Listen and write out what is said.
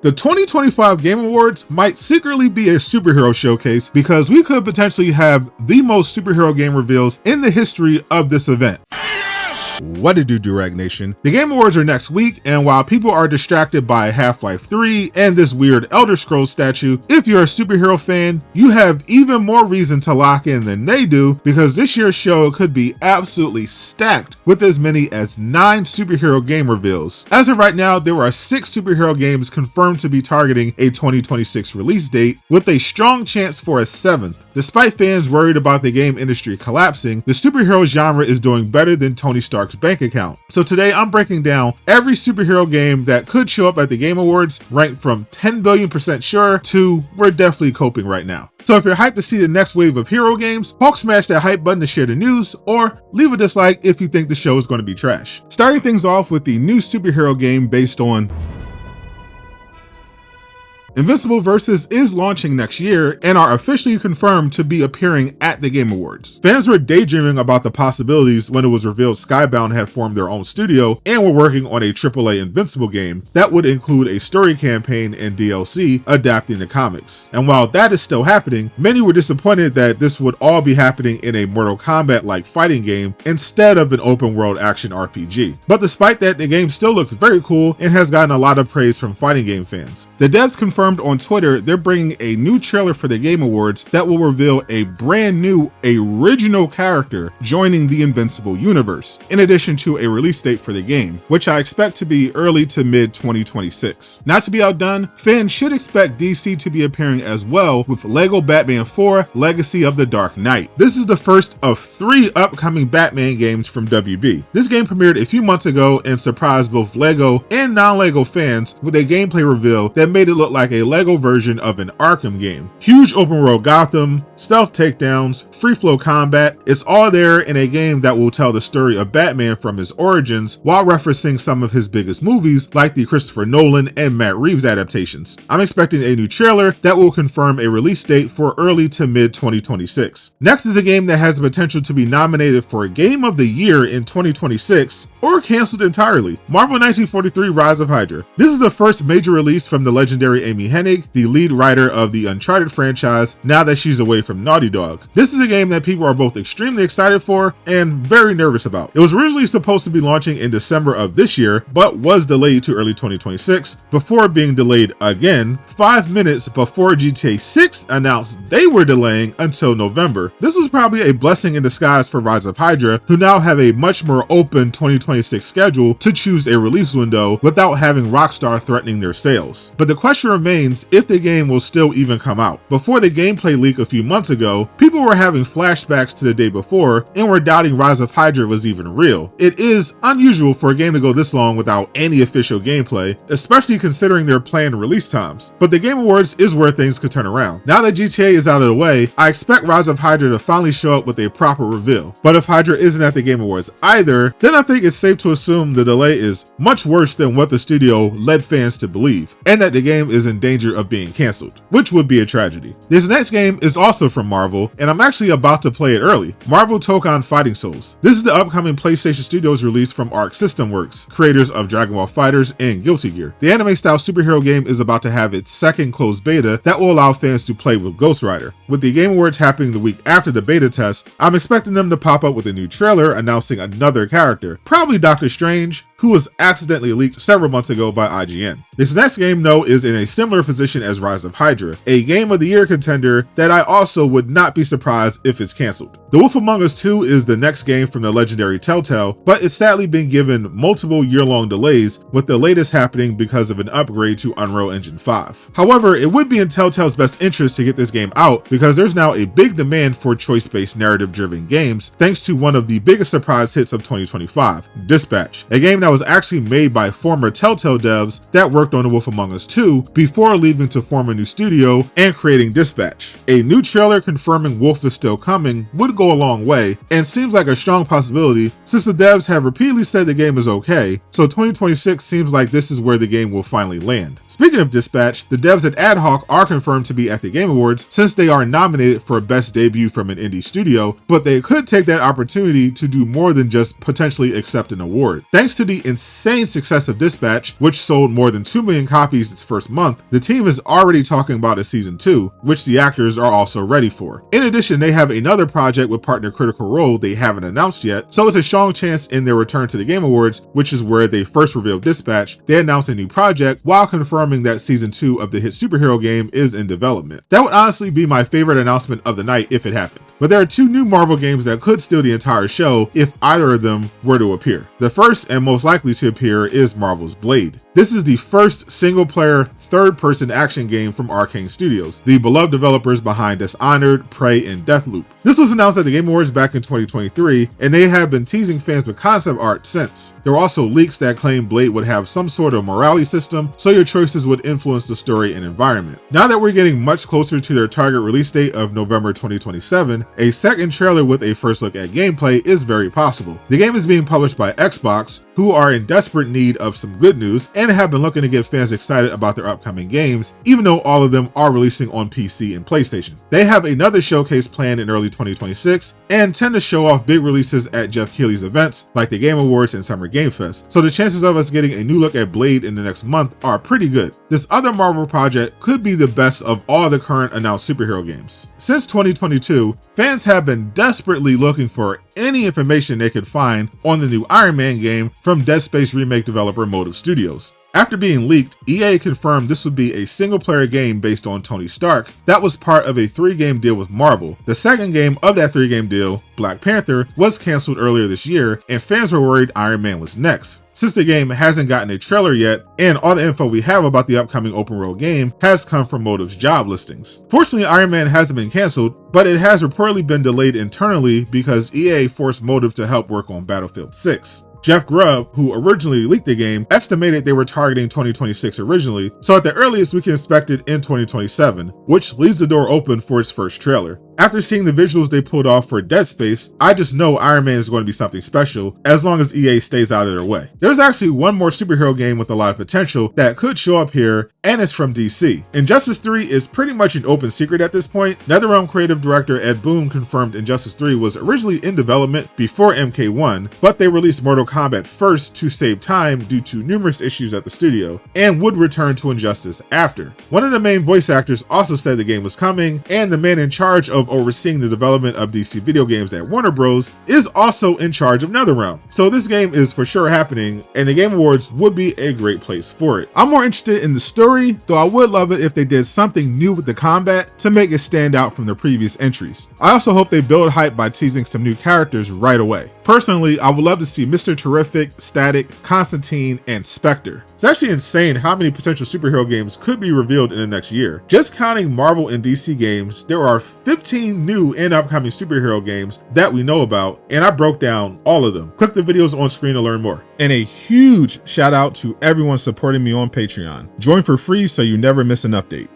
The 2025 Game Awards might secretly be a superhero showcase because we could potentially have the most superhero game reveals in the history of this event. What it do, Durag Nation? The Game Awards are next week, and while people are distracted by Half-Life 3 and this weird Elder Scrolls statue, if you're a superhero fan, you have even more reason to lock in than they do, because this year's show could be absolutely stacked with as many as 9 superhero game reveals. As of right now, there are 6 superhero games confirmed to be targeting a 2026 release date, with a strong chance for a 7th. Despite fans worried about the game industry collapsing, the superhero genre is doing better than Tony Stark's bank account. So today I'm breaking down every superhero game that could show up at the Game Awards, ranked from 10 billion% sure to we're definitely coping right now. So if you're hyped to see the next wave of hero games, Hulk smash that hype button to share the news, or leave a dislike if you think the show is going to be trash. Starting things off with the new superhero game based on Invincible Versus is launching next year and are officially confirmed to be appearing at the Game Awards. Fans were daydreaming about the possibilities when it was revealed Skybound had formed their own studio and were working on a AAA Invincible game that would include a story campaign and DLC adapting the comics. And while that is still happening, many were disappointed that this would all be happening in a Mortal Kombat-like fighting game instead of an open-world action RPG. But despite that, the game still looks very cool and has gotten a lot of praise from fighting game fans. The devs confirmed on Twitter they're bringing a new trailer for the Game Awards that will reveal a brand new original character joining the Invincible universe, in addition to a release date for the game, which I expect to be early to mid 2026. Not to be outdone, fans should expect DC to be appearing as well with Lego Batman 4 Legacy of the Dark Knight. This is the first of 3 upcoming Batman games from WB. This game premiered a few months ago and surprised both Lego and non-Lego fans with a gameplay reveal that made it look like a Lego version of an Arkham game. Huge open world Gotham, stealth takedowns, free flow combat, it's all there in a game that will tell the story of Batman from his origins while referencing some of his biggest movies like the Christopher Nolan and Matt Reeves adaptations. I'm expecting a new trailer that will confirm a release date for early to mid 2026. Next is a game that has the potential to be nominated for Game of the Year in 2026 or canceled entirely. Marvel 1943 Rise of Hydra. This is the first major release from the legendary Amy Hennig, the lead writer of the Uncharted franchise, now that she's away from Naughty Dog. This is a game that people are both extremely excited for and very nervous about. It was originally supposed to be launching in December of this year, but was delayed to early 2026 before being delayed again 5 minutes before GTA 6 announced they were delaying until November. This was probably a blessing in disguise for Rise of Hydra, who now have a much more open 2026 schedule to choose a release window without having Rockstar threatening their sales. But the question remains if the game will still even come out. Before the gameplay leak a few months ago, people were having flashbacks to the day before and were doubting Rise of Hydra was even real. It is unusual for a game to go this long without any official gameplay, especially considering their planned release times. But the Game Awards is where things could turn around. Now that GTA is out of the way, I expect Rise of Hydra to finally show up with a proper reveal. But if Hydra isn't at the Game Awards either, then I think it's safe to assume the delay is much worse than what the studio led fans to believe, and that the game is in danger of being canceled, which would be a tragedy. This next game is also from Marvel, and I'm actually about to play it early. Marvel Tōkon Fighting Souls. This is the upcoming PlayStation Studios release from Arc System Works, creators of Dragon Ball FighterZ and Guilty Gear. The anime-style superhero game is about to have its second closed beta that will allow fans to play with Ghost Rider. With the Game Awards happening the week after the beta test, I'm expecting them to pop up with a new trailer announcing another character, probably Doctor Strange, who was accidentally leaked several months ago by IGN. This next game, though, is in a similar position as Rise of Hydra, a Game of the Year contender that I also would not be surprised if it's canceled. The Wolf Among Us 2 is the next game from the legendary Telltale, but it's sadly been given multiple year-long delays, with the latest happening because of an upgrade to Unreal Engine 5. However, it would be in Telltale's best interest to get this game out because there's now a big demand for choice-based narrative-driven games thanks to one of the biggest surprise hits of 2025, Dispatch, a game that was actually made by former Telltale devs that worked on The Wolf Among Us 2 before leaving to form a new studio and creating Dispatch. A new trailer confirming Wolf is still coming would go a long way and seems like a strong possibility since the devs have repeatedly said the game is okay, so 2026 seems like this is where the game will finally land. Speaking of Dispatch, the devs at Ad Hoc are confirmed to be at the Game Awards since they are nominated for Best Debut from an Indie Studio, but they could take that opportunity to do more than just potentially accept an award. Thanks to the insane success of Dispatch, which sold more than 2 million copies its first month, the team is already talking about a season 2, which the actors are also ready for. In addition, they have another project with partner Critical Role they haven't announced yet, so it's a strong chance in their return to the Game Awards, which is where they first revealed Dispatch, they announced a new project while confirming that season 2 of the hit superhero game is in development. That would honestly be my favorite announcement of the night if it happened. But there are 2 new Marvel games that could steal the entire show if either of them were to appear. The first and most likely to appear is Marvel's Blade. This is the first single-player, third-person action game from Arkane Studios, the beloved developers behind Dishonored, Prey, and Deathloop. This was announced at the Game Awards back in 2023, and they have been teasing fans with concept art since. There were also leaks that claimed Blade would have some sort of morality system, so your choices would influence the story and environment. Now that we're getting much closer to their target release date of November 2027, a second trailer with a first look at gameplay is very possible. The game is being published by Xbox, who are in desperate need of some good news and have been looking to get fans excited about their upcoming games, even though all of them are releasing on PC and PlayStation. They have another showcase planned in early 2026 and tend to show off big releases at Jeff Keighley's events like the Game Awards and Summer Game Fest, so the chances of us getting a new look at Blade in the next month are pretty good. This other Marvel project could be the best of all the current announced superhero games. Since 2022, fans have been desperately looking for any information they could find on the new Iron Man game from Dead Space remake developer Motive Studios. After being leaked, EA confirmed this would be a single-player game based on Tony Stark that was part of a 3-game deal with Marvel. The second game of that 3-game deal, Black Panther, was canceled earlier this year, and fans were worried Iron Man was next. Since the game hasn't gotten a trailer yet, and all the info we have about the upcoming open world game has come from Motive's job listings. Fortunately, Iron Man hasn't been canceled, but it has reportedly been delayed internally because EA forced Motive to help work on Battlefield 6. Jeff Grubb, who originally leaked the game, estimated they were targeting 2026 originally, so at the earliest we can expect it in 2027, which leaves the door open for its first trailer. After seeing the visuals they pulled off for Dead Space, I just know Iron Man is going to be something special as long as EA stays out of their way. There's actually one more superhero game with a lot of potential that could show up here, and it's from DC. Injustice 3 is pretty much an open secret at this point. NetherRealm creative director Ed Boon confirmed Injustice 3 was originally in development before MK1, but they released Mortal Kombat first to save time due to numerous issues at the studio, and would return to Injustice after. One of the main voice actors also said the game was coming, and the man in charge of overseeing the development of DC video games at Warner Bros. Is also in charge of NetherRealm. So this game is for sure happening, and the Game Awards would be a great place for it. I'm more interested in the story, though I would love it if they did something new with the combat to make it stand out from the previous entries. I also hope they build hype by teasing some new characters right away. Personally, I would love to see Mr. Terrific, Static, Constantine, and Spectre. It's actually insane how many potential superhero games could be revealed in the next year. Just counting Marvel and DC games, there are 15 new and upcoming superhero games that we know about, and I broke down all of them. Click the videos on screen to learn more. And a huge shout out to everyone supporting me on Patreon. Join for free so you never miss an update.